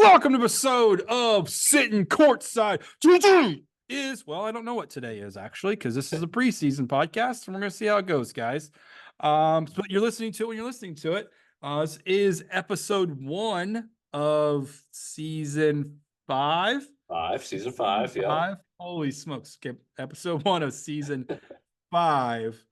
Welcome to an episode of Sittin Courtside. Today is, well, I don't know what today is actually, because this is a preseason podcast, and we're going to see how it goes, guys. So you're listening to it when you're listening to it. This is episode 1 of season 5. Season 5, yeah. Holy smokes. Okay, episode 1 of season 5.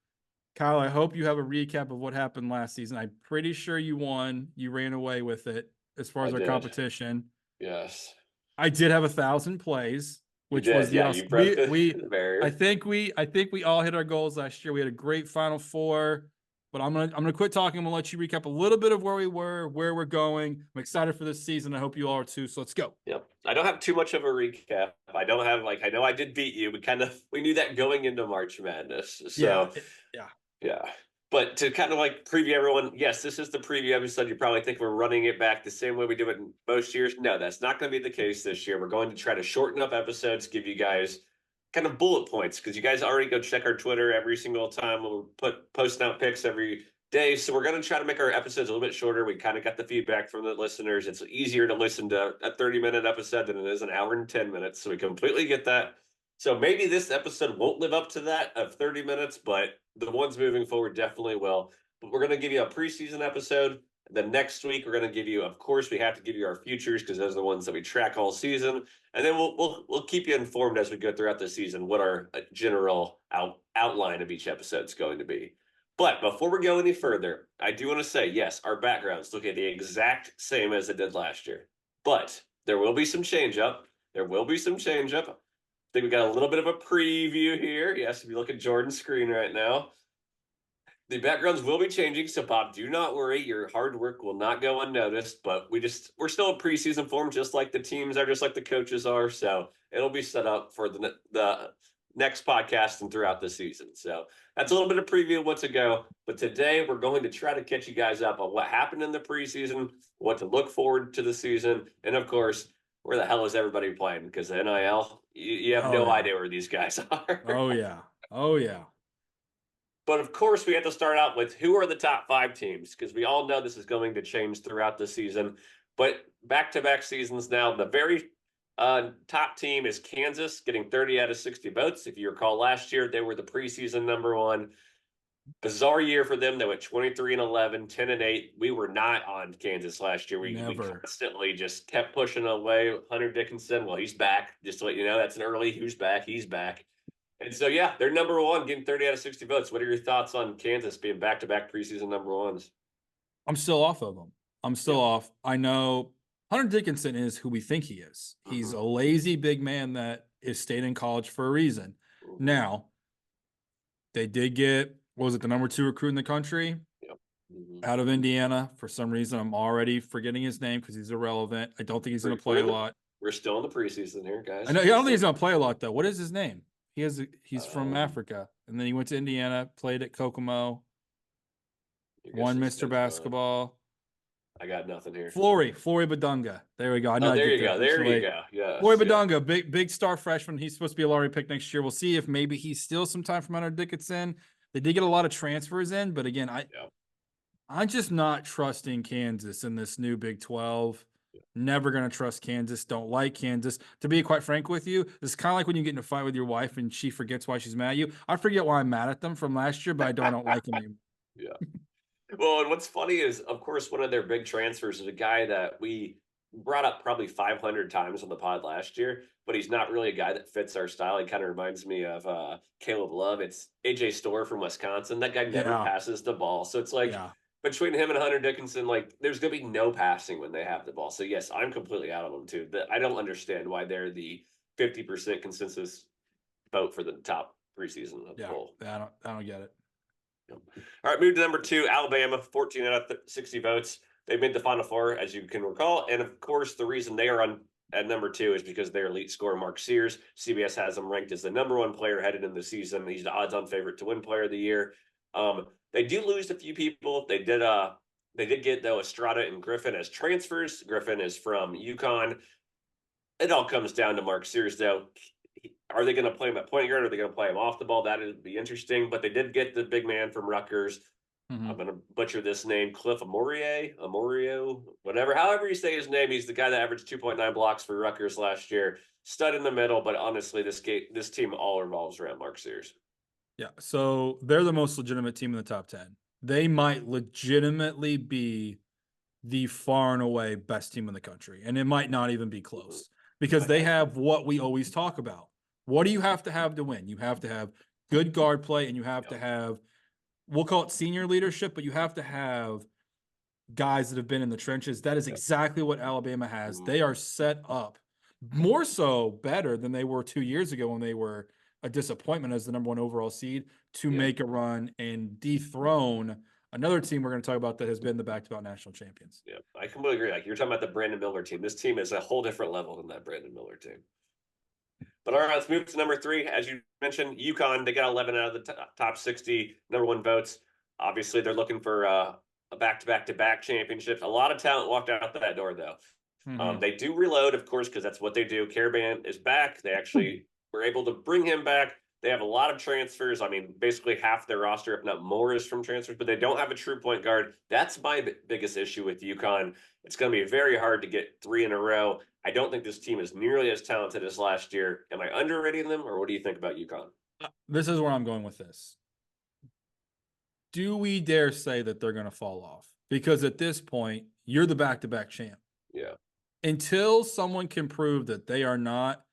Kyle, I hope you have a recap of what happened last season. I'm pretty sure you won. You ran away with it as far as our competition. Yes. I did have 1,000 plays, which was the you broke the barrier. I think we all hit our goals last year. We had a great Final Four, but I'm gonna quit talking. I'm gonna let you recap a little bit of where we were, where we're going. I'm excited for this season. I hope you all are too. So let's go. Yep. I don't have too much of a recap. I don't have I know I did beat you. We knew that going into March Madness. So yeah. But to kind of preview everyone, yes, this is the preview episode. You probably think we're running it back the same way we do it in most years. No, that's not going to be the case this year. We're going to try to shorten up episodes, give you guys kind of bullet points, because you guys already go check our Twitter every single time. We'll posting out pics every day. So we're going to try to make our episodes a little bit shorter. We kind of got the feedback from the listeners. It's easier to listen to a 30-minute episode than it is an hour and 10 minutes. So we completely get that. So maybe this episode won't live up to that of 30 minutes, but the ones moving forward definitely will. But we're going to give you a preseason episode. The next week, we're going to give you, of course, we have to give you our futures because those are the ones that we track all season. And then we'll keep you informed as we go throughout the season what our general outline of each episode is going to be. But before we go any further, I do want to say, yes, our backgrounds look at the exact same as it did last year. But there will be some change up. I think we got a little bit of a preview here. Yes, if you look at Jordan's screen right now, the backgrounds will be changing. So, Bob, do not worry. Your hard work will not go unnoticed. But we're still in preseason form, just like the teams are, just like the coaches are. So it'll be set up for the next podcast and throughout the season. So that's a little bit of preview of what's to go. But today we're going to try to catch you guys up on what happened in the preseason, what to look forward to the season, and of course, where the hell is everybody playing? Because the NIL, you have no idea where these guys are. Oh, yeah. But, of course, we have to start out with who are the top 5 teams, because we all know this is going to change throughout the season. But back-to-back seasons now, the very top team is Kansas, getting 30 out of 60 votes. If you recall, last year they were the preseason number 1. Bizarre year for them. They went 23-11, 10-8. We were not on Kansas last year. We constantly just kept pushing away. Hunter Dickinson, well, he's back. Just to let you know, that's an early who's back. He's back. And so, yeah, they're number 1, getting 30 out of 60 votes. What are your thoughts on Kansas being back-to-back preseason number 1s? I'm still off of them. I'm still off. I know Hunter Dickinson is who we think he is. He's a lazy big man that is stayed in college for a reason. Now, they did get, what was it, the number 2 recruit in the country? Out of Indiana. For some reason, I'm already forgetting his name because he's irrelevant. I don't think he's going to play a lot. We're still in the preseason here, guys. I don't think he's going to play a lot, though. What is his name? He's from Africa, and then he went to Indiana, played at Kokomo, won Mr. Basketball. I got nothing here. Flory Badunga. There we go. There you go. Yeah. Flory Badunga, big star freshman. He's supposed to be a lottery pick next year. We'll see if maybe he steals some time from Hunter Dickinson. They did get a lot of transfers in, but again, I'm just not trusting Kansas in this new Big 12. Never going to trust Kansas. Don't like Kansas. To be quite frank with you, it's kind of like when you get in a fight with your wife and she forgets why she's mad at you. I forget why I'm mad at them from last year, but I don't like them anymore. Yeah. Well, and what's funny is, of course, one of their big transfers is a guy that we brought up probably 500 times on the pod last year, but he's not really a guy that fits our style. He kind of reminds me of Caleb Love. It's AJ Storr from Wisconsin. That guy never passes the ball. So it's between him and Hunter Dickinson, there's going to be no passing when they have the ball. So, yes, I'm completely out of them, too. I don't understand why they're the 50% consensus vote for the top preseason of the poll. I don't get it. All right, move to number 2, Alabama, 14 out of 60 votes. They made the Final Four, as you can recall. And, of course, the reason they are at number 2 is because their elite scorer, Mark Sears. CBS has him ranked as the number 1 player headed into the season. He's the odds-on favorite to win Player of the Year. They do lose a few people. They did get, though, Estrada and Griffin as transfers. Griffin is from UConn. It all comes down to Mark Sears, though. Are they going to play him at point guard? Or are they going to play him off the ball? That would be interesting. But they did get the big man from Rutgers. I'm going to butcher this name, Cliff Amorio, whatever. However you say his name, he's the guy that averaged 2.9 blocks for Rutgers last year. Stud in the middle, but honestly, this team all revolves around Mark Sears. Yeah, so they're the most legitimate team in the top 10. They might legitimately be the far and away best team in the country, and it might not even be close because they have what we always talk about. What do you have to win? You have to have good guard play, and you have to have, we'll call it senior leadership, but you have to have guys that have been in the trenches. That is exactly what Alabama has. They are set up more so better than they were 2 years ago when they were a disappointment as the #1 overall seed to make a run and dethrone another team we're going to talk about that has been the back-to-back national champions. Yeah, I completely agree. Like you're talking about the Brandon Miller team. This team is a whole different level than that Brandon Miller team. But all right, let's move to number 3. As you mentioned, UConn, they got 11 out of the top 60 #1 votes. Obviously, they're looking for a back-to-back championships. A lot of talent walked out that door, though. They do reload, of course, because that's what they do. Caravan is back. They actually were able to bring him back. They have a lot of transfers. I mean, basically half their roster, if not more, is from transfers, but they don't have a true point guard. That's my biggest issue with UConn. It's going to be very hard to get 3 in a row. I don't think this team is nearly as talented as last year. Am I underrating them, or what do you think about UConn? This is where I'm going with this. Do we dare say that they're going to fall off? Because at this point, you're the back-to-back champ. Yeah. Until someone can prove that they are not,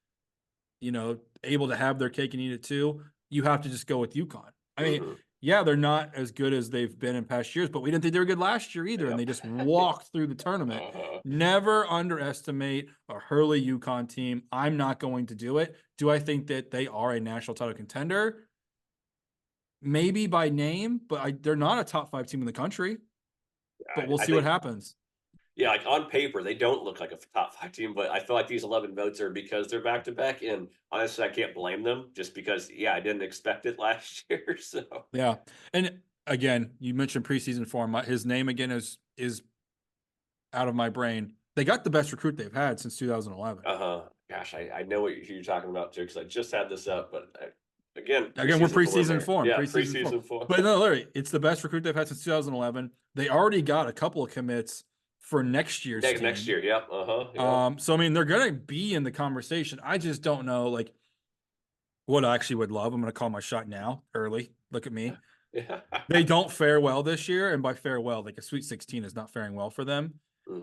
able to have their cake and eat it too, you have to just go with UConn. I mean, yeah, they're not as good as they've been in past years, but we didn't think they were good last year either, and they just walked through the tournament. Never underestimate a Hurley UConn team. I'm not going to do it. Do I think that they are a national title contender? Maybe by name, but they're not a top 5 team in the country. But we'll see what happens. Yeah, like on paper, they don't look like a top 5 team, but I feel like these 11 votes are because they're back to back. And honestly, I can't blame them just because, I didn't expect it last year. So yeah, and again, you mentioned preseason form. His name again is out of my brain. They got the best recruit they've had since 2011. Gosh, I know what you're talking about too because I just had this up, but again, we're preseason form. Yeah, preseason form. But no, literally, it's the best recruit they've had since 2011. They already got a couple of commits for next year's team. Next year, yep. So I mean, they're gonna be in the conversation. I just don't know, like, what I actually would love. I'm gonna call my shot now, early. Look at me. They don't fare well this year, and by fare well, like a Sweet 16 is not faring well for them.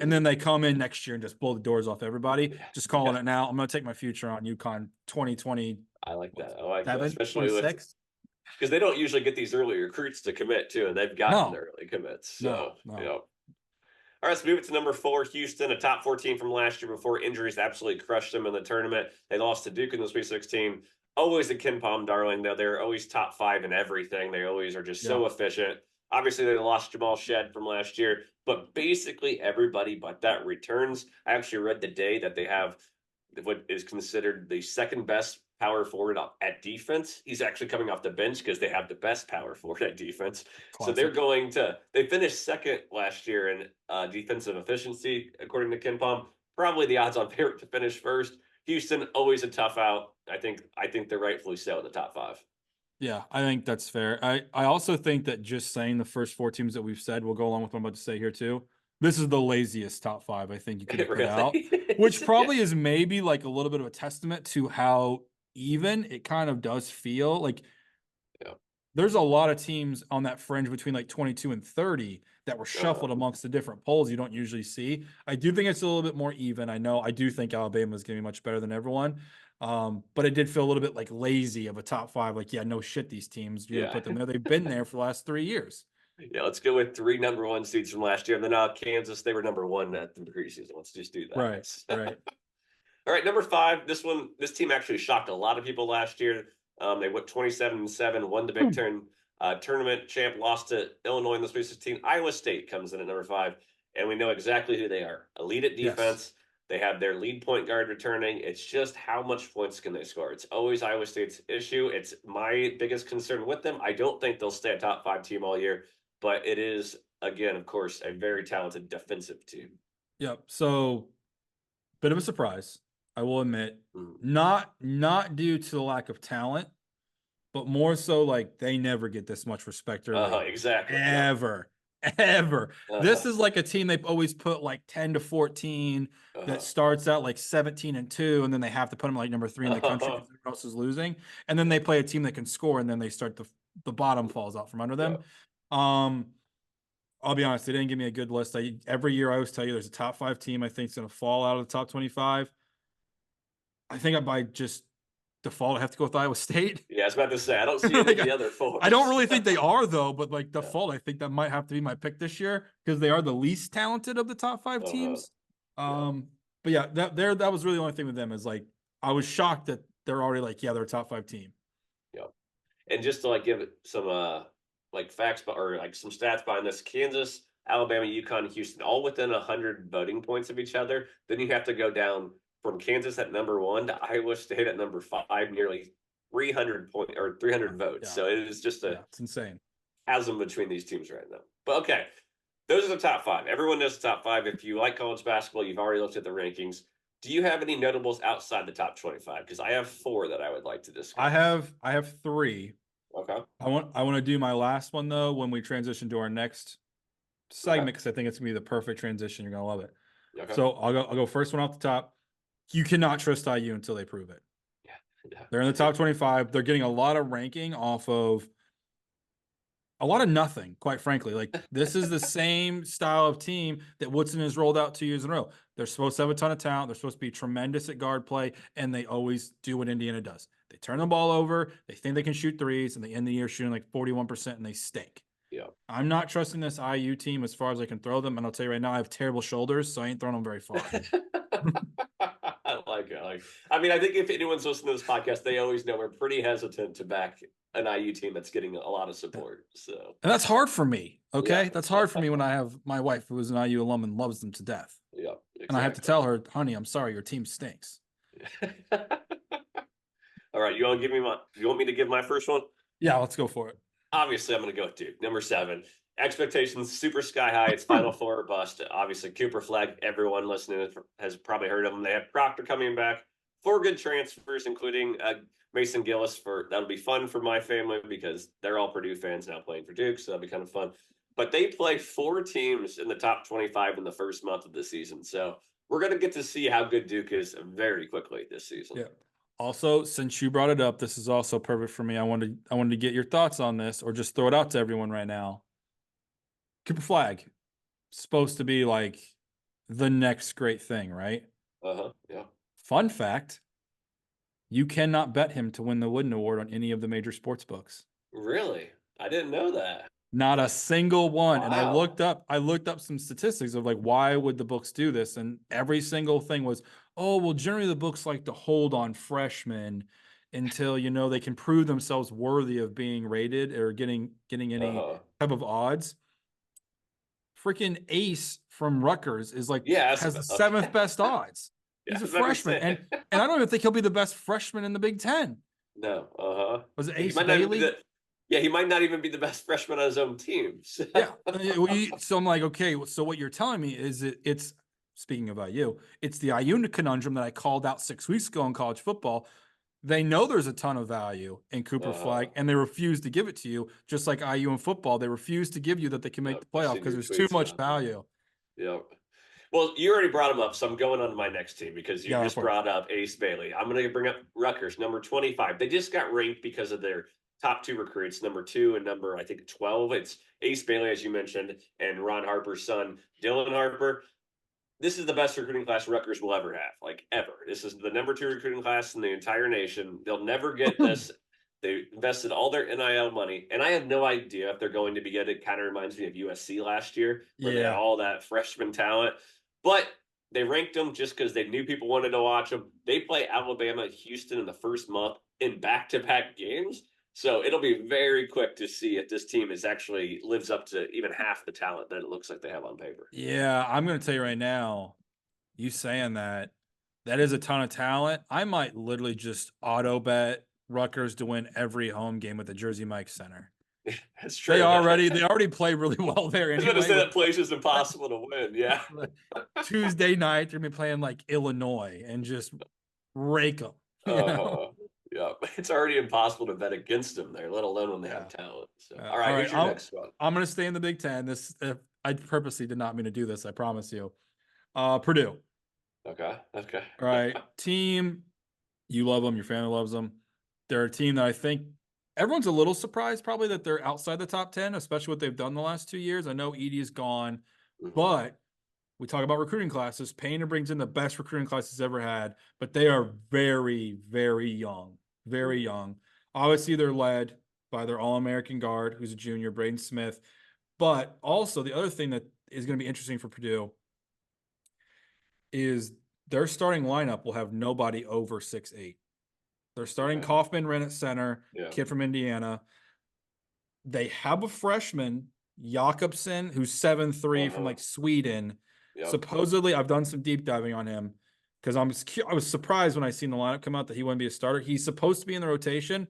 And then they come in next year and just blow the doors off everybody. Just calling it now. I'm gonna take my future on UConn 2020. I like that. I like that, especially because they don't usually get these early recruits to commit too, and they've gotten the early commits. So All right, let's move it to number 4, Houston, a top 14 from last year before injuries absolutely crushed them in the tournament. They lost to Duke in the Sweet 16. Always a Ken Palm darling, though. They're always top 5 in everything. They always are just so efficient. Obviously, they lost Jamal Shed from last year, but basically everybody but that returns. I actually read today that they have what is considered the second best power forward at defense. He's actually coming off the bench because they have the best power forward at defense. Classic. So they finished second last year in defensive efficiency, according to Ken Palm. Probably the odds on favorite to finish first. Houston, always a tough out. I think they're rightfully so in the top 5. Yeah, I think that's fair. I also think that just saying the first 4 teams that we've said will go along with what I'm about to say here too. This is the laziest top 5 I think you could put out, which probably is maybe like a little bit of a testament to how even it kind of does feel. Like there's a lot of teams on that fringe between like 22 and 30 that were shuffled amongst the different polls you don't usually see. I do think it's a little bit more even. I do think Alabama is going to be much better than everyone. But it did feel a little bit like lazy of a top 5. Like, no shit, these teams, you put them there. They've been there for the last 3 years. Yeah, let's go with 3 #1 seeds from last year. And then Kansas, they were #1 at the preseason. Let's just do that. Right. All right, number 5. This team actually shocked a lot of people last year. They went 27-7, won the Big Ten tournament champ, lost to Illinois in the Sweet 16. Iowa State comes in at number 5, and we know exactly who they are. Elite at defense. Yes. They have their lead point guard returning. It's just how much points can they score? It's always Iowa State's issue. It's my biggest concern with them. I don't think they'll stay a top 5 team all year, but it is, again, of course, a very talented defensive team. Yep. So, bit of a surprise, I will admit. Not due to the lack of talent, but more so like they never get this much respect early. Exactly. Ever. This is like a team they've always put like 10 to 14 that starts out like 17-2, and then they have to put them like number 3 in the country because everyone else is losing. And then they play a team that can score, and then they start the bottom falls out from under them. I'll be honest, they didn't give me a good list. Every year I always tell you there's a top 5 team I think is going to fall out of the top 25. I think by just default I have to go with Iowa State. Yeah, I was about to say I don't see any of the other 4. I don't really think they are though, but like default, I think that might have to be my pick this year because they are the least talented of the top 5 teams. But yeah, that was really the only thing with them is like I was shocked that they're already like they're a top 5 team. Yeah, and just to like give it some like facts or like some stats behind this: Kansas, Alabama, UConn, Houston, all within 100 voting points of each other. Then you have to go down from Kansas at number 1 to Iowa State at number 5, nearly 300 votes. Yeah. So it is just it's insane chasm between these teams right now. But okay, those are the top 5. Everyone knows the top 5. If you like college basketball, you've already looked at the rankings. Do you have any notables outside the top 25? Because I have 4 that I would like to discuss. I have 3. Okay. I want to do my last one though when we transition to our next segment because I think it's gonna be the perfect transition. You're gonna love it. Okay. So I'll go first one off the top. You cannot trust IU until they prove it. Yeah. They're in the top 25. They're getting a lot of ranking off of a lot of nothing, quite frankly. Like this is the same style of team that Woodson has rolled out 2 years in a row. They're supposed to have a ton of talent. They're supposed to be tremendous at guard play, and they always do what Indiana does. They turn the ball over, they think they can shoot threes, and they end the year shooting like 41%, and they stink. Yeah. I'm not trusting this IU team as far as I can throw them, and I'll tell you right now, I have terrible shoulders, so I ain't throwing them very far. I like it. I mean, I think if anyone's listening to this podcast, they always know we're pretty hesitant to back an IU team that's getting a lot of support. So, and that's hard for me. Okay, that's hard for me when I have my wife who is an IU alum and loves them to death. Yeah, exactly. And I have to tell her, honey, I'm sorry, your team stinks. All right, you want me to give my first one? Yeah, let's go for it. Obviously, I'm going to go with Duke, number 7. Expectations super sky high. It's Final Four or bust. Obviously, Cooper Flag. Everyone listening has probably heard of them. They have Proctor coming back. 4 good transfers, including Mason Gillis. That'll be fun for my family because they're all Purdue fans now playing for Duke, so that'll be kind of fun. But they play 4 teams in the top 25 in the first month of the season, so we're going to get to see how good Duke is very quickly this season. Yeah. Also, since you brought it up, this is also perfect for me. I wanted to get your thoughts on this, or just throw it out to everyone right now. Cooper Flag, supposed to be like the next great thing, right? Yeah. Fun fact: you cannot bet him to win the Wooden Award on any of the major sports books. Really? I didn't know that. Not a single one. Wow. And I looked up some statistics of like why would the books do this, and every single thing was, oh well, generally the books like to hold on freshmen until they can prove themselves worthy of being rated or getting any type of odds. Freaking Ace from Rutgers is like has the 7th best odds. He's a freshman, and I don't even think he'll be the best freshman in the Big Ten. No. Was it Ace Bailey? He might not even be the best freshman on his own team. Yeah. So I'm like, okay, so what you're telling me is it's speaking of IU, it's the IU conundrum that I called out 6 weeks ago in college football. They know there's a ton of value in Cooper Flag, and they refuse to give it to you, just like IU in football. They refuse to give you that they can make the playoff because there's too much value. Yeah. Well, you already brought him up, so I'm going on to my next team because you just brought up Ace Bailey. I'm going to bring up Rutgers, number 25. They just got ranked because of their top 2 recruits, number 2 and number, I think, 12. It's Ace Bailey, as you mentioned, and Ron Harper's son, Dylan Harper. This is the best recruiting class Rutgers will ever have, like ever. This is the number 2 recruiting class in the entire nation. They'll never get this. They invested all their NIL money, and I have no idea if they're going to be good. It kind of reminds me of USC last year, where they had all that freshman talent. But they ranked them just because they knew people wanted to watch them. They play Alabama, Houston in the first month in back-to-back games. So it'll be very quick to see if this team actually lives up to even half the talent that it looks like they have on paper. Yeah, I'm going to tell you right now, you saying that is a ton of talent. I might literally just auto bet Rutgers to win every home game with the Jersey Mike Center. That's true. They already play really well there. I was going to say that place is impossible to win. Yeah. Tuesday night, they're going to be playing like Illinois and just rake them. Yeah, it's already impossible to bet against them there, let alone when they have talent. So, all right, here's your next one. I'm going to stay in the Big Ten. I purposely did not mean to do this. I promise you. Purdue. Okay. All right, team. You love them. Your family loves them. They're a team that I think everyone's a little surprised probably that they're outside the top 10, especially what they've done the last 2 years. I know Edie is gone, but we talk about recruiting classes. Painter brings in the best recruiting classes he's ever had, but they are very, very young. Very young. Obviously, they're led by their All-American guard, who's a junior, Braden Smith. But also, the other thing that is going to be interesting for Purdue is their starting lineup will have nobody over 6'8". They're starting Kaufman Wren at center, kid from Indiana. They have a freshman, Jakobsen, who's 7'3" from like Sweden. Supposedly, I've done some deep diving on him because I was surprised when I seen the lineup come out that he wouldn't be a starter. He's supposed to be in the rotation,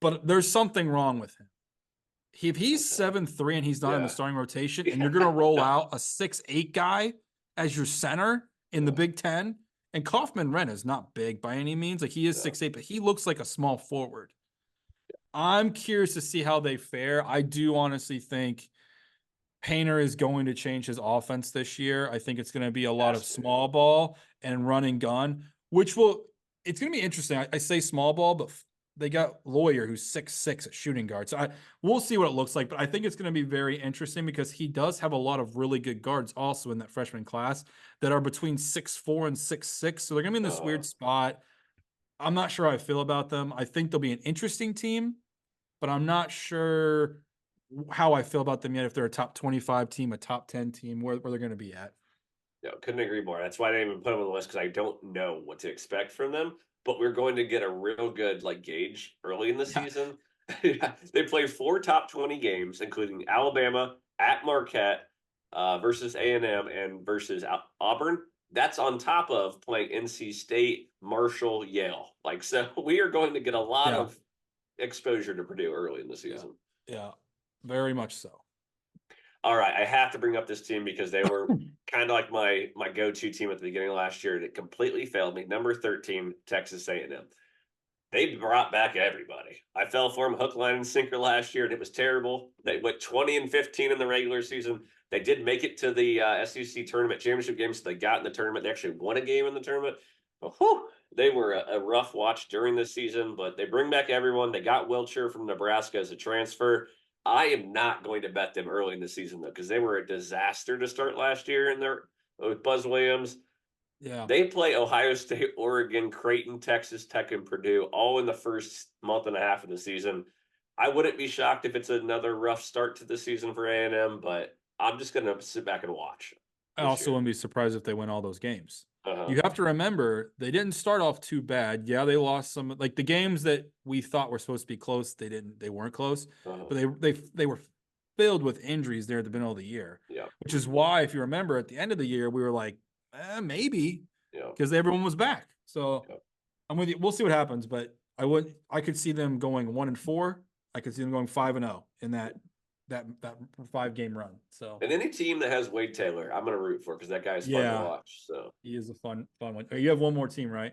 but there's something wrong with him. If he's 7'3" and he's not in the starting rotation, and you're going to roll out a 6'8" guy as your center in the Big Ten, and Kaufman Wren is not big by any means. Like he is 6'8", but he looks like a small forward. I'm curious to see how they fare. I do honestly think Painter is going to change his offense this year. I think it's going to be a lot of small ball and run and gun, it's going to be interesting. I say small ball, but they got Lawyer, who's 6'6" at shooting guard. So we'll see what it looks like, but I think it's going to be very interesting because he does have a lot of really good guards also in that freshman class that are between 6'4" and 6'6". So they're going to be in this weird spot. I'm not sure how I feel about them. I think they'll be an interesting team, but I'm not sure how I feel about them yet. If they're a top 25 team, a top 10 team, where they're going to be at. No, couldn't agree more. That's why I didn't even put them on the list, because I don't know what to expect from them. But we're going to get a real good gauge early in the season. They play 4 top 20 games, including Alabama, at Marquette, versus A&M, and versus Auburn. That's on top of playing NC State, Marshall, Yale. So we are going to get a lot of exposure to Purdue early in the season. Yeah, very much so. All right, I have to bring up this team because they were kind of like my go-to team at the beginning of last year, and it completely failed me. Number 13, Texas A&M. They brought back everybody. I fell for them hook, line, and sinker last year, and it was terrible. They went 20-15 in the regular season. They did make it to the SEC tournament championship game, so they got in the tournament. They actually won a game in the tournament. But they were a rough watch during the season, but they bring back everyone. They got Wiltshire from Nebraska as a transfer. I am not going to bet them early in the season, though, because they were a disaster to start last year with Buzz Williams. Yeah. They play Ohio State, Oregon, Creighton, Texas Tech, and Purdue all in the first month and a half of the season. I wouldn't be shocked if it's another rough start to the season for A&M, but I'm just going to sit back and watch. I also wouldn't be surprised if they win all those games. You have to remember, they didn't start off too bad. Yeah, they lost some, the games that we thought were supposed to be close. They weren't close, but they were filled with injuries there at the beginning of the year. Yeah, which is why, if you remember, at the end of the year, we were like, maybe, because everyone was back. So I'm with you. We'll see what happens, but I could see them going 1-4. I could see them going 5-0 in that 5-game run. So, and any team that has Wade Taylor, I'm going to root for, because that guy's fun to watch. So he is a fun one. You have one more team, right?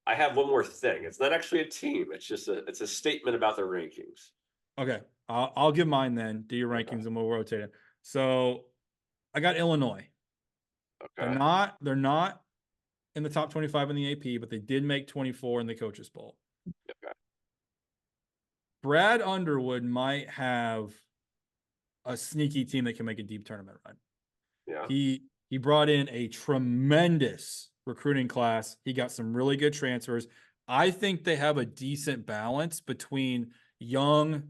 I have one more thing. It's not actually a team. It's just it's a statement about their rankings. Okay, I'll give mine then. Do your rankings and we'll rotate it. So, I got Illinois. Okay. They're not in the top 25 in the AP, but they did make 24 in the Coaches Bowl. Okay. Brad Underwood might have a sneaky team that can make a deep tournament run. Yeah. He brought in a tremendous recruiting class. He got some really good transfers. I think they have a decent balance between young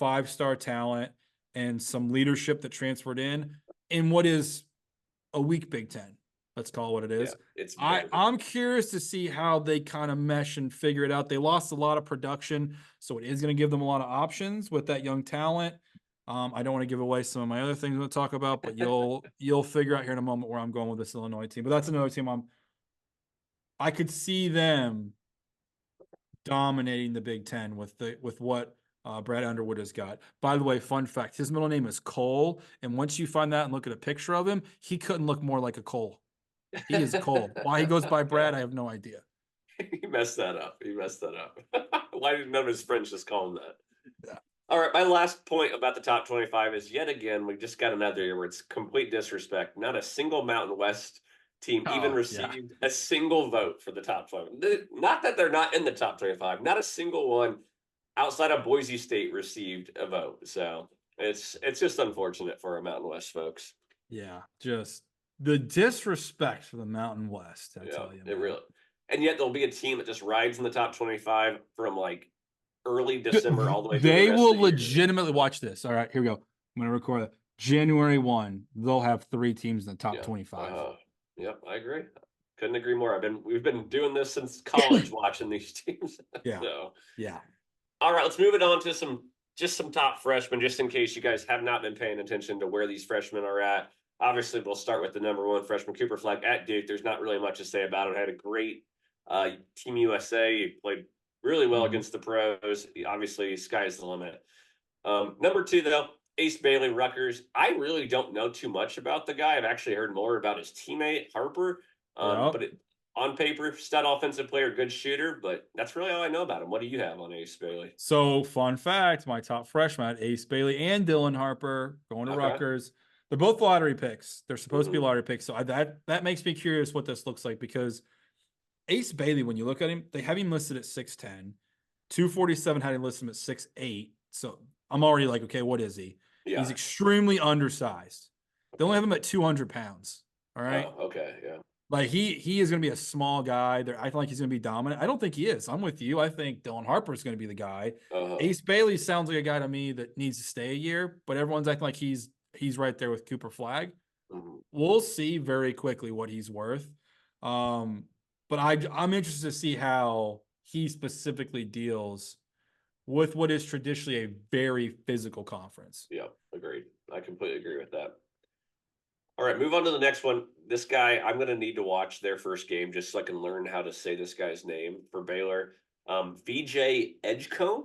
5-star talent and some leadership that transferred in what is a weak Big Ten. Let's call it what it is. Yeah, I'm curious to see how they kind of mesh and figure it out. They lost a lot of production, so it is going to give them a lot of options with that young talent. I don't want to give away some of my other things I'm going to talk about, but you'll figure out here in a moment where I'm going with this Illinois team. But that's another team I could see them dominating the Big Ten with what Brad Underwood has got. By the way, fun fact, his middle name is Cole, and once you find that and look at a picture of him, he couldn't look more like a Cole. He is Cole. Why he goes by Brad, I have no idea. He messed that up. He messed that up. Why did none of his friends just call him that? Yeah. All right, my last point about the top 25 is yet again, we just got another year where it's complete disrespect. Not a single Mountain West team even received a single vote for the top 5. Not that they're not in the top 25. Not a single one outside of Boise State received a vote. So it's just unfortunate for our Mountain West folks. Yeah, just the disrespect for the Mountain West, I tell you, man. It really. And yet there'll be a team that just rides in the top 25 from like early December all the way through They the rest will of the year. Legitimately watch this. All right, here we go. I'm gonna record it. January 1, they'll have 3 teams in the top 25. Yep, I agree. Couldn't agree more. We've been doing this since college, watching these teams. Yeah. So yeah. All right, let's move it on to some top freshmen, just in case you guys have not been paying attention to where these freshmen are at. Obviously, we'll start with the number 1 freshman, Cooper Flag at Duke. There's not really much to say about it. Had a great Team USA. He played really well against the pros. Obviously, sky's the limit. Number 2, though, Ace Bailey, Rutgers. I really don't know too much about the guy. I've actually heard more about his teammate, Harper. But on paper, stud offensive player, good shooter. But that's really all I know about him. What do you have on Ace Bailey? So, fun fact, my top freshman, Ace Bailey and Dylan Harper, going to Rutgers. They're both lottery picks. They're supposed to be lottery picks. So that makes me curious what this looks like, because Ace Bailey, when you look at him, they have him listed at 6'10". 247 had him listed at 6'8". So I'm already like, okay, what is he? Yeah. He's extremely undersized. They only have him at 200 pounds. All right. Oh, okay. Yeah. Like he is going to be a small guy. I feel like he's going to be dominant. I don't think he is. I'm with you. I think Dylan Harper is going to be the guy. Ace Bailey sounds like a guy to me that needs to stay a year, but everyone's acting like he's right there with Cooper Flag. We'll see very quickly what he's worth. But I'm interested to see how he specifically deals with what is traditionally a very physical conference. Yeah, agreed. I completely agree with that. All right, move on to the next one. This guy, I'm going to need to watch their first game just so I can learn how to say this guy's name for Baylor. VJ Edgecombe.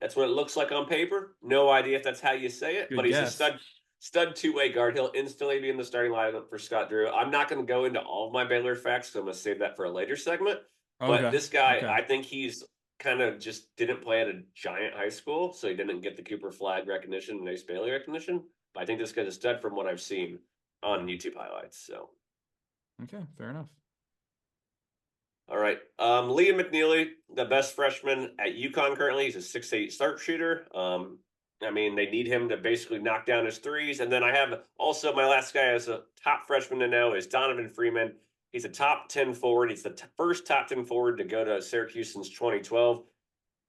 That's what it looks like on paper. No idea if that's how you say it, but he's a stud two-way guard. He'll instantly be in the starting lineup for Scott Drew. I'm not going to go into all of my Baylor facts, so I'm going to save that for a later segment. But this guy, I think he's kind of just didn't play at a giant high school, so he didn't get the Cooper Flag recognition and Ace Bailey recognition. But I think this guy's a stud from what I've seen on YouTube highlights. So, okay, fair enough. All right, Liam McNeely, the best freshman at UConn currently. He's a 6'8" sharpshooter. I mean, they need him to basically knock down his threes. And then I have also my last guy as a top freshman to know is Donovan Freeman. He's a top 10 forward. He's the first top 10 forward to go to Syracuse since 2012.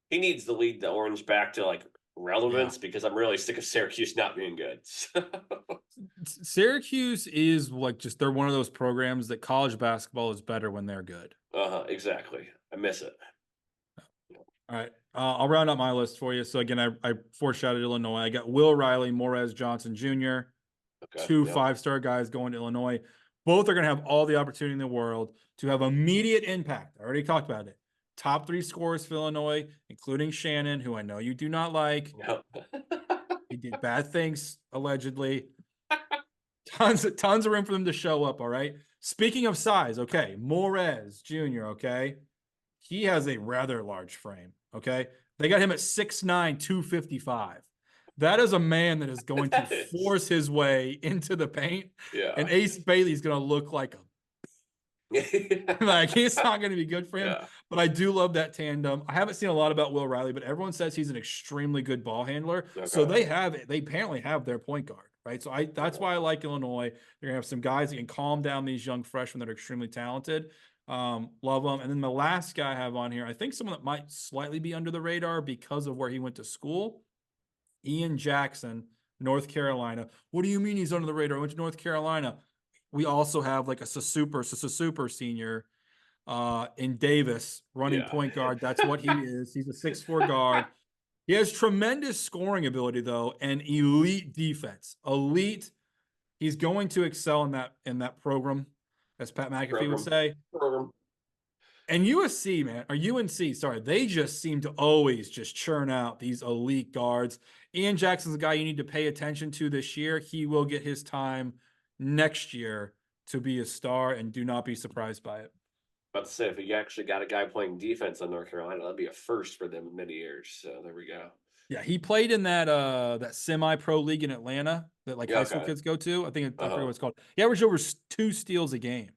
He needs to lead the Orange back to like relevance because I'm really sick of Syracuse not being good. Syracuse is like they're one of those programs that college basketball is better when they're good. Exactly. I miss it. All right. I'll round up my list for you. So again, I foreshadowed Illinois. I got Will Riley, Morez Johnson Jr., 2 5-star guys going to Illinois. Both are going to have all the opportunity in the world to have immediate impact. I already talked about it. Top 3 scorers for Illinois, including Shannon, who I know you do not like. No. He did bad things, allegedly. Tons of room for them to show up, all right? Speaking of size, okay, Morez Jr., okay? He has a rather large frame, okay? They got him at 6'9", 255. That is a man that is going to force his way into the paint. Yeah. And Ace Bailey's going to look like like it's not going to be good for him. Yeah. But I do love that tandem. I haven't seen a lot about Will Riley, but everyone says he's an extremely good ball handler. Okay. So they apparently have their point guard, right? So that's why I like Illinois. They're going to have some guys that can calm down these young freshmen that are extremely talented. Love them. And then the last guy I have on here, I think someone that might slightly be under the radar because of where he went to school, Ian Jackson, North Carolina. What do you mean he's under the radar? I went to North Carolina. We also have like a super senior in Davis running point guard. That's what he is. He's a 6'4" guard. He has tremendous scoring ability though, and elite defense. Elite. He's going to excel in that program, as Pat McAfee would say. And USC, man, or UNC, sorry, they just seem to always just churn out these elite guards. Ian Jackson's a guy you need to pay attention to this year. He will get his time next year to be a star, and do not be surprised by it. About to say, if we actually got a guy playing defense on North Carolina, that'd be a first for them in many years. So there we go. Yeah, he played in that semi-pro league in Atlanta that like high school kids go to. I forget what it's called. He averaged over 2 steals a game.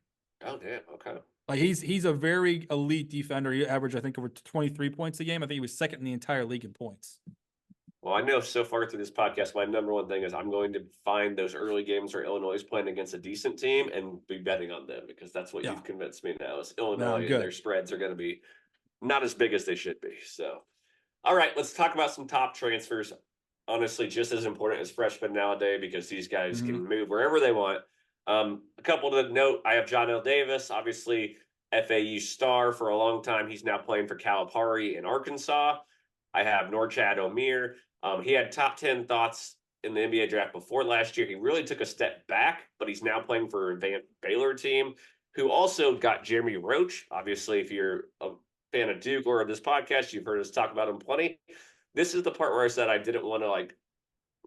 Oh damn! Okay. Like he's a very elite defender. He averaged, I think, over 23 points a game. I think he was second in the entire league in points. Well, I know so far through this podcast, my number one thing is I'm going to find those early games where Illinois is playing against a decent team and be betting on them, because that's what you've convinced me now is Illinois and their spreads are going to be not as big as they should be. So, all right, let's talk about some top transfers. Honestly, just as important as freshmen nowadays, because these guys can move wherever they want. A couple to note, I have John L. Davis, obviously FAU star for a long time. He's now playing for Calipari in Arkansas. I have Norchad Omier. He had top 10 thoughts in the NBA draft before last year. He really took a step back, but he's now playing for a Baylor team, who also got Jeremy Roach. Obviously, if you're a fan of Duke or of this podcast, you've heard us talk about him plenty. This is the part where I said I didn't want to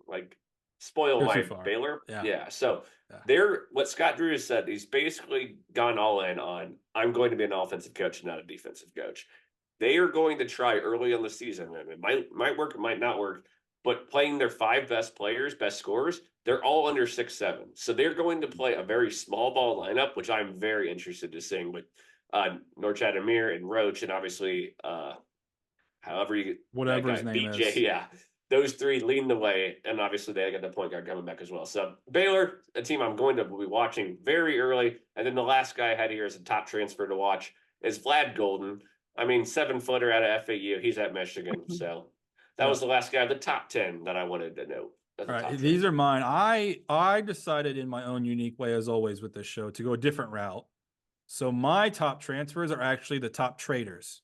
like spoil my Baylor. Yeah. So what Scott Drew has said, he's basically gone all in on, I'm going to be an offensive coach, not a defensive coach. They are going to try early on the season, and it might work, it might not work, but playing their 5 best players, best scorers, they're all under 6'7". So they're going to play a very small ball lineup, which I'm very interested to seeing with Norchad Amir and Roach, and obviously whatever his name BJ, is. Yeah. Those 3 leading the way, and obviously they got the point guard coming back as well. So Baylor, a team I'm going to be watching very early. And then the last guy I had here as a top transfer to watch is Vlad Golden. I mean, 7-footer out of FAU. He's at Michigan. So that was the last guy of the top 10 that I wanted to note. All right, these are mine. I decided in my own unique way, as always with this show, to go a different route. So my top transfers are actually the top traders.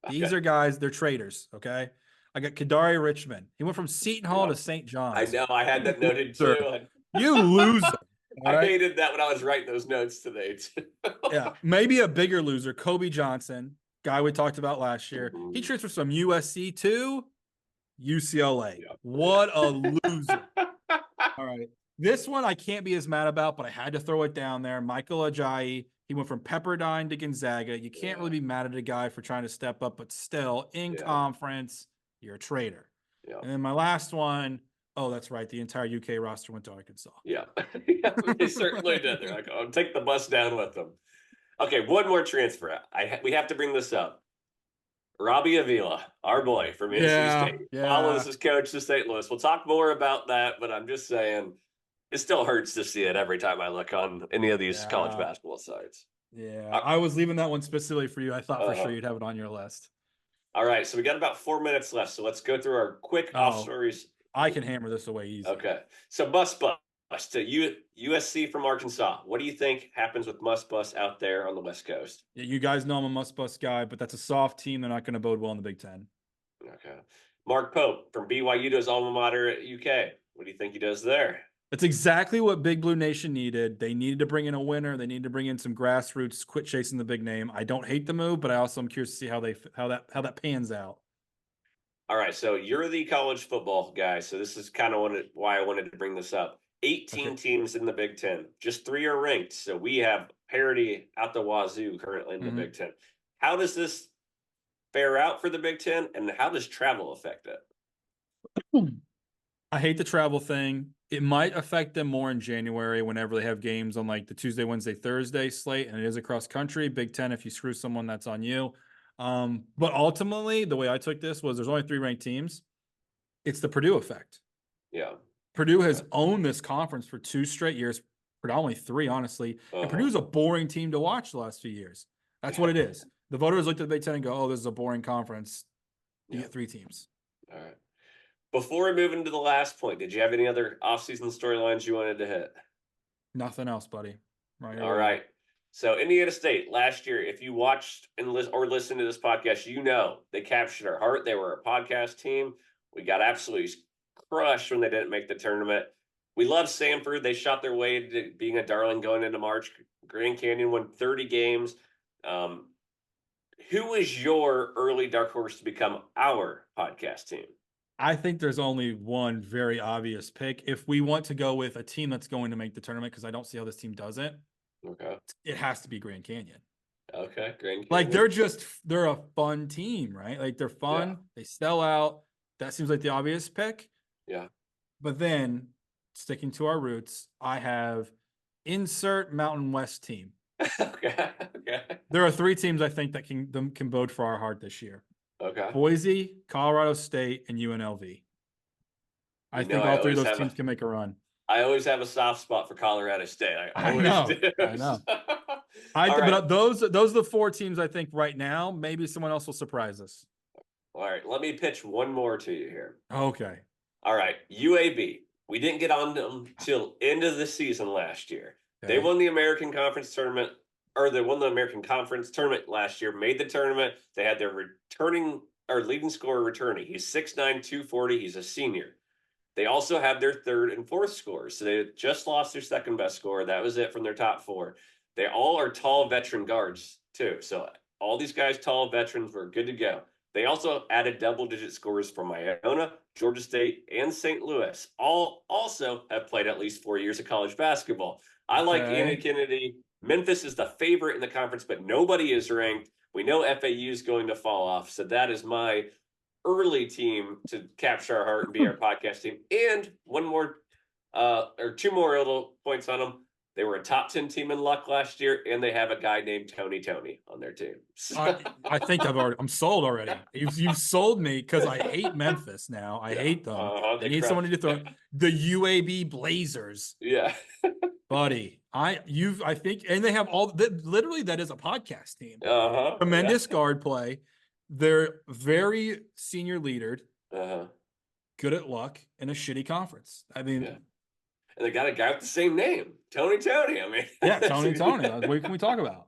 These are guys, they're traders, okay? I got Kadari Richmond. He went from Seton Hall to St. John's. I know. I had that noted too. You loser. I hated that when I was writing those notes today. Yeah, maybe a bigger loser, Kobe Johnson, guy we talked about last year. He transferred from USC to UCLA. What a loser. All right. This one I can't be as mad about, but I had to throw it down there. Michael Ajayi. He went from Pepperdine to Gonzaga. You can't really be mad at a guy for trying to step up, but still, in conference, you're a traitor. Yeah. And then my last one, oh, that's right. The entire UK roster went to Arkansas. Yeah, they certainly did. They're like, oh, take the bus down with them. Okay, one more transfer. We have to bring this up. Robbie Avila, our boy from NC State, follows his coach to St. Louis. We'll talk more about that, but I'm just saying, it still hurts to see it every time I look on any of these college basketball sites. Yeah, I was leaving that one specifically for you. I thought for sure you'd have it on your list. All right, so we got about 4 minutes left, so let's go through our quick off stories. I can hammer this away easy. Okay, so MussBus to USC from Arkansas. What do you think happens with MussBus out there on the West Coast? Yeah, you guys know I'm a MussBus guy, but that's a soft team. They're not going to bode well in the Big Ten. Okay. Mark Pope from BYU to his alma mater at UK. What do you think he does there? That's exactly what Big Blue Nation needed. They needed to bring in a winner. They needed to bring in some grassroots, quit chasing the big name. I don't hate the move, but I also am curious to see how that pans out. All right, so you're the college football guy, so this is kind of why I wanted to bring this up. 18 teams in the Big Ten. Just 3 are ranked, so we have parity out the wazoo currently in the Big Ten. How does this fare out for the Big Ten, and how does travel affect it? I hate the travel thing. It might affect them more in January whenever they have games on like the Tuesday, Wednesday, Thursday slate, and it is across country. Big Ten, if you screw someone, that's on you. But ultimately, the way I took this was there's only 3 ranked teams. It's the Purdue effect. Yeah. Purdue has owned this conference for 2 straight years, predominantly 3, honestly. And Purdue's a boring team to watch the last few years. That's what it is. The voters looked at the Big Ten and go, oh, this is a boring conference. You get 3 teams. All right. Before we move into the last point, did you have any other offseason storylines you wanted to hit? Nothing else, buddy. All right. So Indiana State last year, if you watched or listened to this podcast, you know they captured our heart. They were a podcast team. We got absolutely crushed when they didn't make the tournament. We love Samford. They shot their way to being a darling going into March. Grand Canyon won 30 games. Who is your early dark horse to become our podcast team? I think there's only one very obvious pick. If we want to go with a team that's going to make the tournament, because I don't see how this team doesn't, it has to be Grand Canyon. Okay, Grand Like Canyon. they're a fun team, right? Like they're fun. Yeah. They sell out. That seems like the obvious pick. Yeah. But then sticking to our roots, I have insert Mountain West team. Okay. Okay. There are 3 teams I think that can vote for our heart this year. Okay. Boise, Colorado State, and UNLV. I think all 3 of those teams can make a run. I always have a soft spot for Colorado State. I always know, do. I know. All right. But those are the 4 teams I think right now. Maybe someone else will surprise us. All right, let me pitch one more to you here. Okay. All right, UAB. We didn't get on them till end of the season last year. Okay. They won the American Conference tournament, or they won the American Conference tournament last year. Made the tournament. They had their leading scorer returning. He's 6'9", 240. He's a senior. They also have their 3rd and 4th scores. So they just lost their 2nd best scorer. That was it from their top 4. They all are tall veteran guards too. So all these guys, tall veterans, were good to go. They also added double-digit scores from Iona, Georgia State, and St. Louis. All also have played at least 4 years of college basketball. I like Andy Kennedy. Memphis is the favorite in the conference, but nobody is ranked. We know FAU is going to fall off. So that is my early team to capture our heart and be our podcast team. And one more, or 2 more little points on them. They were a top 10 team in luck last year, and they have a guy named Tony on their team. I think I'm sold already. You've sold me because I hate Memphis now. I hate them. They need someone to throw the UAB Blazers. Yeah. Buddy, I think, and they have literally that is a podcast team. Tremendous guard play. They're very senior leadered, good at luck, in a shitty conference. I mean, and they got a guy with the same name, Tony. I mean, yeah, Tony. What can we talk about?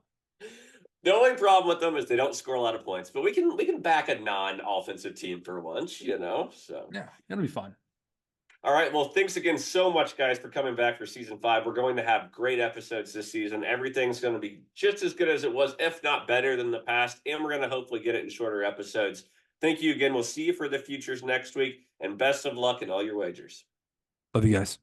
The only problem with them is they don't score a lot of points, but we can back a non-offensive team for once, you know. So yeah, it'll be fun. All right. Well, thanks again so much, guys, for coming back for season 5. We're going to have great episodes this season. Everything's going to be just as good as it was, if not better than the past. And we're going to hopefully get it in shorter episodes. Thank you again. We'll see you for the futures next week. And best of luck in all your wagers. Love you guys.